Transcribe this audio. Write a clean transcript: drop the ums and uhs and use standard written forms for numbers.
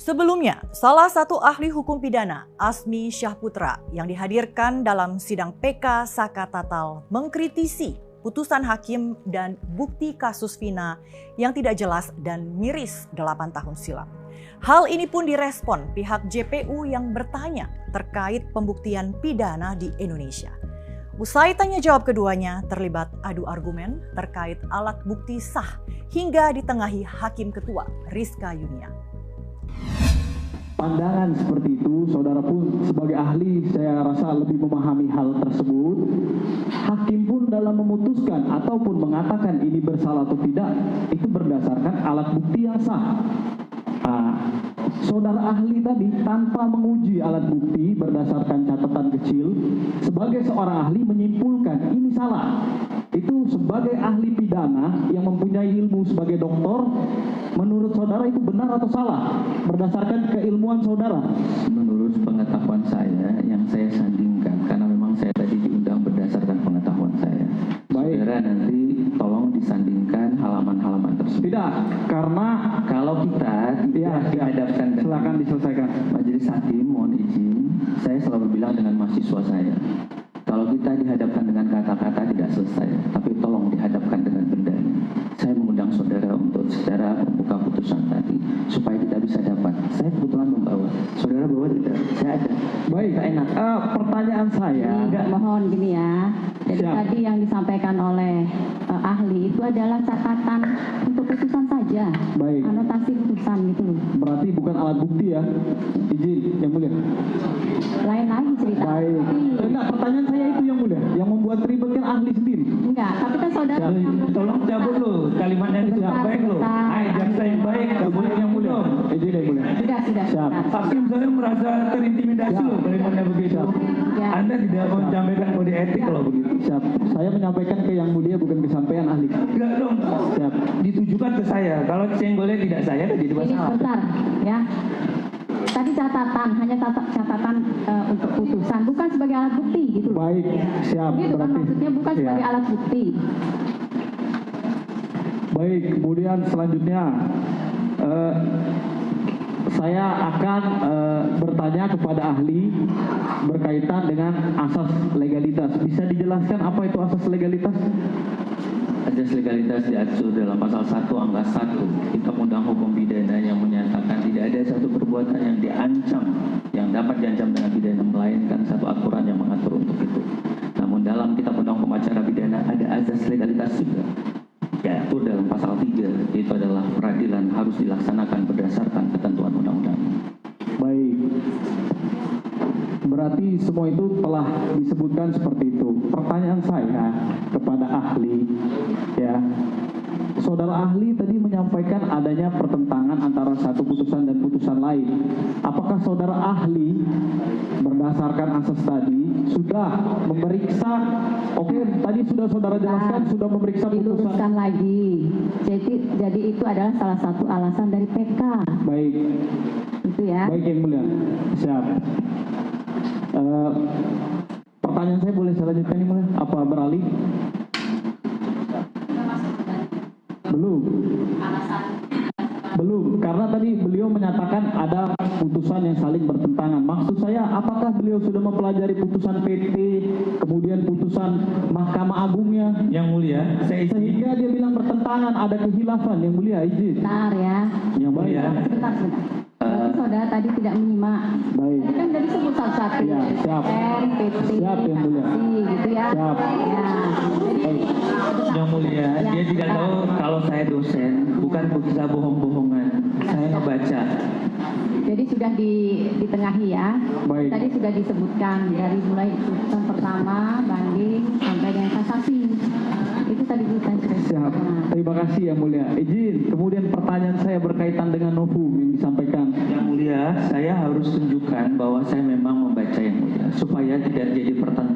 Sebelumnya, salah satu ahli hukum pidana, Asmi Syahputra, yang dihadirkan dalam sidang PK Saka Tatal mengkritisi putusan hakim dan bukti kasus Vina yang tidak jelas dan miris 8 tahun silam. Hal ini pun direspon pihak JPU yang bertanya terkait pembuktian pidana di Indonesia. Usai tanya jawab keduanya, terlibat adu argumen terkait alat bukti sah hingga ditengahi Hakim Ketua Rizka Yunia. Pandangan seperti itu, saudara pun sebagai ahli saya rasa lebih memahami hal tersebut. Hakim pun dalam memutuskan ataupun mengatakan ini bersalah atau tidak, itu berdasarkan alat bukti yang sah. Saudara ahli tadi tanpa menguji alat bukti berdasarkan catatan kecil, sebagai seorang ahli menyimpulkan ini salah. Itu sebagai ahli pidana yang mempunyai ilmu sebagai doktor, menurut saudara itu benar atau salah berdasarkan keilmuan saudara? Menurut pengetahuan saya yang saya sandingkan, karena memang saya tadi diundang berdasarkan pengetahuan saya. Baik. Saudara nanti tolong disandingkan halaman-halaman tersebut. Tidak, karena kalau kita dihadapkan dengan, silakan diselesaikan. Majelis Hakim, mohon izin, saya selalu bilang dengan mahasiswa saya, kalau kita dihadapkan dengan kata-kata tidak selesai, tapi tolong dihadapkan dengan bendanya. Saya mengundang saudara untuk secara membuka putusan tadi, supaya kita bisa dapat. Saya kebetulan membawa. Saudara bawa tidak? Saya ada. Baik, enak. Pertanyaan saya. Enggak, mohon gini ya. Jadi tadi yang disampaikan oleh ahli itu adalah catatan untuk putusan saja. Baik. Anotasi putusan gitu. Berarti bukan alat bukti ya? Izin, yang mulia. Lain lagi cerita. Baik. Enggak, pertanyaan saya itu yang mulia. Yang membuat ribet kan ahli sendiri. Enggak, tapi kan saudara Tolong cabut lo kalimatnya itu yang baik lo. Jaksa yang baik, nggak boleh yang mulia. Izin yang mulia. sudah. Siap. Hakim saya merasa terintimidasi loh kalimatnya begitu. Ya. Anda tidak menyampaikan kode etik kalau begitu. Siap. Saya menyampaikan ke yang mulia bukan ke sampean ahli. Enggak dong. Siap. Ditujukan ke saya. Kalau senggolnya tidak saya, kan jadi Ini masalah. sebentar ya. Tadi catatan, hanya catatan untuk putusan, bukan sebagai alat bukti gitu. Baik, siap. Gitu kan Berarti maksudnya bukan siap. sebagai alat bukti. Baik, kemudian selanjutnya saya akan bertanya kepada ahli berkaitan dengan asas legalitas. Bisa dijelaskan apa itu asas legalitas? Asas legalitas diatur dalam pasal 1 angka 1 Kitab Undang Hukum Pidana yang menyatakan tidak ada satu perbuatan yang diancam, yang dapat diancam dengan pidana, melainkan satu aturan yang mengatur untuk itu. Namun dalam Kitab Undang Hukum Acara Pidana ada asas legalitas juga, yaitu dalam pasal 3, yaitu adalah peradilan harus dilaksanakan berdasarkan ketentuan undang-undang. Baik. Berarti semua itu telah disebutkan seperti itu. Pertanyaan saya kepada ahli, ya, saudara ahli tadi menyampaikan adanya pertentangan antara satu putusan dan putusan lain. Apakah saudara ahli berdasarkan asas tadi sudah memeriksa? Oke, tadi sudah saudara jelaskan sudah memeriksa putusan. Diluruskan lagi. Jadi itu adalah salah satu alasan dari PK. Baik. Itu ya. Baik yang mulia. Siap. Pertanyaan saya boleh saya lanjutkan ini, apa beralih? Belum, karena tadi beliau menyatakan ada putusan yang saling bertentangan. Maksud saya, apakah beliau sudah mempelajari putusan PT, kemudian putusan Mahkamah Agungnya? Yang mulia, Sehingga dia bilang bertentangan, ada kehilafan. Yang mulia, izin. Bentar ya. Yang mulia. Sebentar. Berarti saudara tadi tidak menyimak. Baik. Tadi kan dari sebut satu-satu. Ya, siap. PT, Siap, yang mulia. kasasi, gitu ya. Siap. Ya. Jadi, Yang mulia, Ya, dia tidak tahu kalau saya dosen, bukan bisa bohong-bohongan. Saya ngebaca. Jadi sudah ditengahi ya. Baik. Tadi sudah disebutkan dari mulai putusan pertama, banding, sampai dengan kasasi. Itu tadi putusan sudah Siap. disebutkan. Terima kasih yang mulia. Izin. Kemudian pertanyaan saya berkaitan dengan novum yang disampaikan. Yang mulia, saya harus tunjukkan bahwa saya memang membaca yang mulia, supaya tidak jadi pertentangan